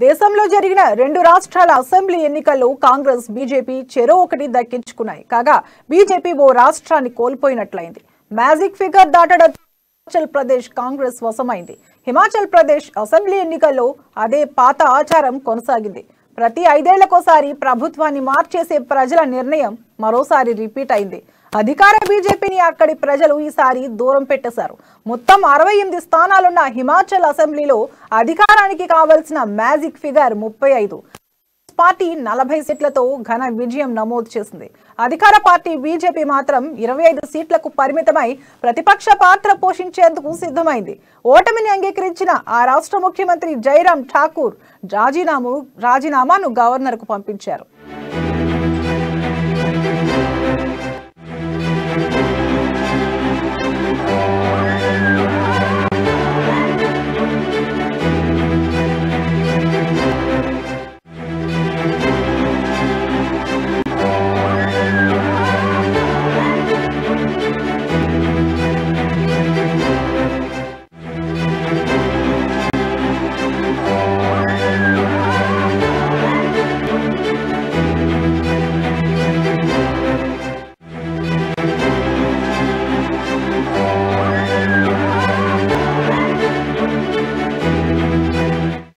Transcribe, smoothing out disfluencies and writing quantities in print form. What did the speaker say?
దేశంలో జరిగిన 2 రాష్ట్రాల అసెంబ్లీ ఎన్నికల్లో కాంగ్రెస్ బీజేపీ చెరో ఒకటి దక్కించుకున్నాయి. కాగా బీజేపీ ఓ రాష్ట్రాన్ని కోల్పోయినట్లయింది. మ్యాజిక్ ఫిగర్ దాటడంతో హిమాచల్ ప్రదేశ్ కాంగ్రెస్ వశమైంది. హిమాచల్ ప్రదేశ్ అసెంబ్లీ ఎన్నికల్లో అదే పాత ఆచారం కొనసాగింది. ప్రతి 5 ఏళ్లకోసారి ప్రభుత్వాన్ని మార్చేసే ప్రజల నిర్ణయం మరోసారి రిపీట్ అయింది. అధికార బీజేపీని అక్కడి ప్రజలు ఈసారి దూరం పెట్టేశారు. మొత్తం 68 స్థానాలున్న హిమాచల్ అసెంబ్లీలో అధికారానికి కావాల్సిన మ్యాజిక్ ఫిగర్ 35. పార్టీ 40 సీట్లతో ఘన విజయం నమోదు చేసింది. అధికార పార్టీ బీజేపీ మాత్రం 25 సీట్లకు పరిమితమై ప్రతిపక్ష పాత్ర పోషించేందుకు సిద్ధమైంది. ఓటమిని అంగీకరించిన ఆ రాష్ట్ర ముఖ్యమంత్రి జైరామ్ ఠాకూర్ రాజీనామాను గవర్నర్కు పంపించారు.